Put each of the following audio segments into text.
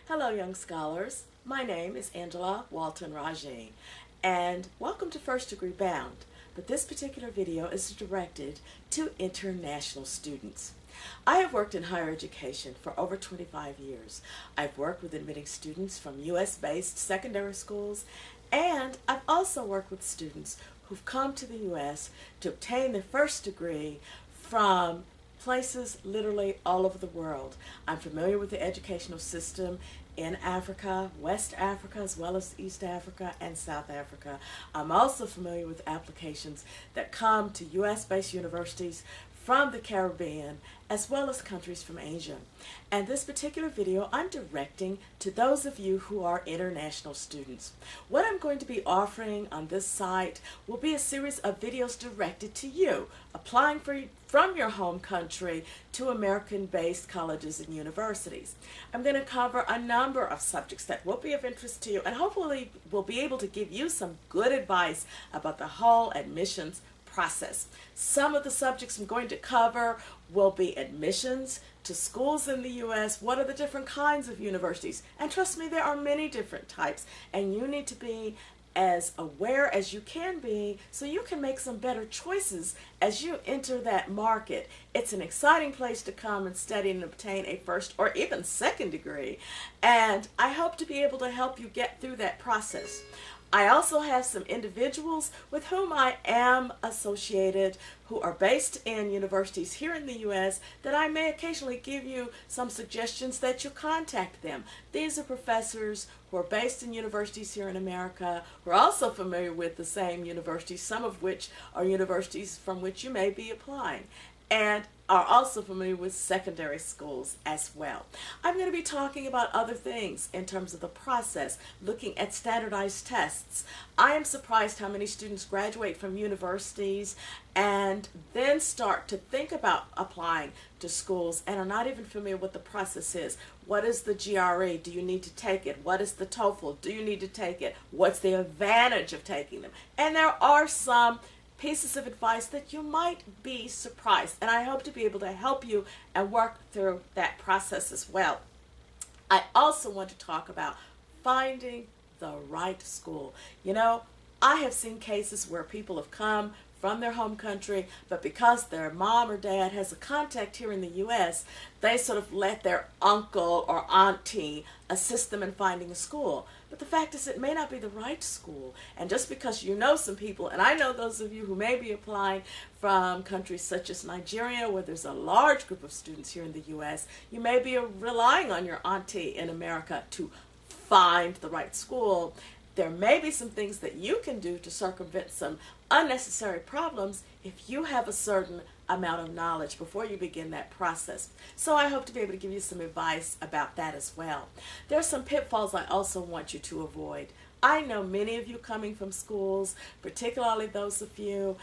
Hello, young scholars. My name is Angela Walton Rajin, and welcome to First Degree Bound. But this particular video is directed to international students. I have worked in higher education for over 25 years. I've worked with admitting students from U.S.-based secondary schools, and I've also worked with students who've come to the U.S. to obtain their first degree from places literally all over the world. I'm familiar with the educational system in Africa, West Africa, as well as East Africa and South Africa. I'm also familiar with applications that come to U.S.-based universities from the Caribbean, as well as countries from Asia. And this particular video I'm directing to those of you who are international students. What I'm going to be offering on this site will be a series of videos directed to you, applying from your home country to American-based colleges and universities. I'm going to cover a number of subjects that will be of interest to you, and hopefully will be able to give you some good advice about the whole admissions process. Some of the subjects I'm going to cover will be admissions to schools in the U.S., what are the different kinds of universities, and trust me, there are many different types, and you need to be as aware as you can be so you can make some better choices as you enter that market. It's an exciting place to come and study and obtain a first or even second degree, and I hope to be able to help you get through that process. I also have some individuals with whom I am associated who are based in universities here in the U.S. that I may occasionally give you some suggestions that you contact them. These are professors who are based in universities here in America, who are also familiar with the same universities, some of which are universities from which you may be applying, and are also familiar with secondary schools as well. I'm going to be talking about other things in terms of the process, looking at standardized tests. I am surprised how many students graduate from universities and then start to think about applying to schools and are not even familiar with the process is. What is the GRE? Do you need to take it? What is the TOEFL? Do you need to take it? What's the advantage of taking them? And there are some pieces of advice that you might be surprised, and I hope to be able to help you and work through that process as well. I also want to talk about finding the right school. You know, I have seen cases where people have come from their home country, but because their mom or dad has a contact here in the U.S., they sort of let their uncle or auntie assist them in finding a school. But the fact is, it may not be the right school. And just because you know some people, and I know those of you who may be applying from countries such as Nigeria, where there's a large group of students here in the U.S., you may be relying on your auntie in America to find the right school. There may be some things that you can do to circumvent some unnecessary problems if you have a certain amount of knowledge before you begin that process. So I hope to be able to give you some advice about that as well. There are some pitfalls I also want you to avoid. I know many of you coming from schools, particularly those of you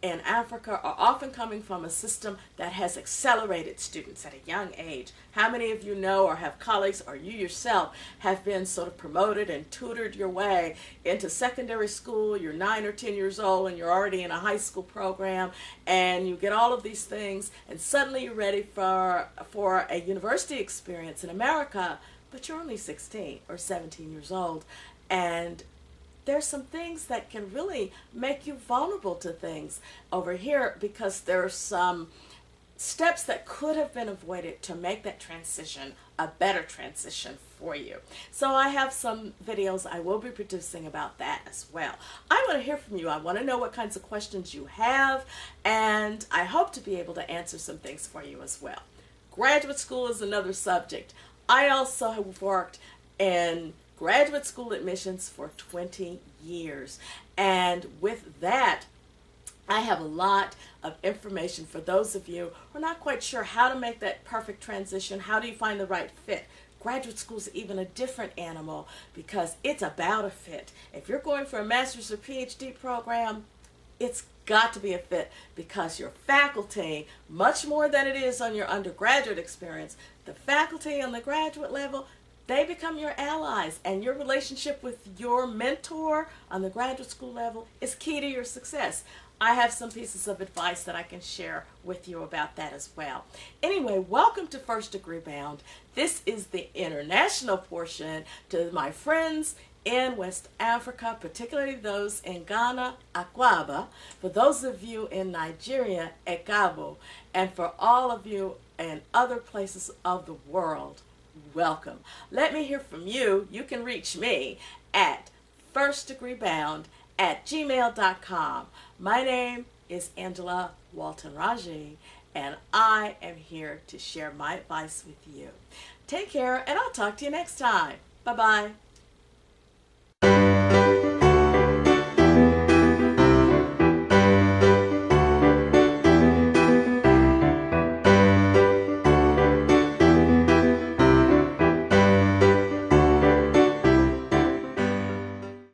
in Africa, are often coming from a system that has accelerated students at a young age. How many of you know or have colleagues or you yourself have been sort of promoted and tutored your way into secondary school? You're 9 or 10 years old and you're already in a high school program and you get all of these things and suddenly you're ready for a university experience in America, but you're only 16 or 17 years old, and there's some things that can really make you vulnerable to things over here because there are some steps that could have been avoided to make that transition a better transition for you. So I have some videos I will be producing about that as well. I want to hear from you. I want to know what kinds of questions you have, and I hope to be able to answer some things for you as well. Graduate school is another subject. I also have worked in graduate school admissions for 20 years. And with that, I have a lot of information for those of you who are not quite sure how to make that perfect transition. How do you find the right fit? Graduate school is even a different animal because it's about a fit. If you're going for a master's or PhD program, it's got to be a fit because your faculty, much more than it is on your undergraduate experience, the faculty on the graduate level, they become your allies, and your relationship with your mentor on the graduate school level is key to your success. I have some pieces of advice that I can share with you about that as well. Anyway, welcome to First Degree Bound. This is the international portion. To my friends in West Africa, particularly those in Ghana, Akwaba. For those of you in Nigeria, Ekabo. And for all of you in other places of the world, welcome. Let me hear from you. You can reach me at firstdegreebound@gmail.com. My name is Angela Walton Raji, and I am here to share my advice with you. Take care, and I'll talk to you next time. Bye-bye.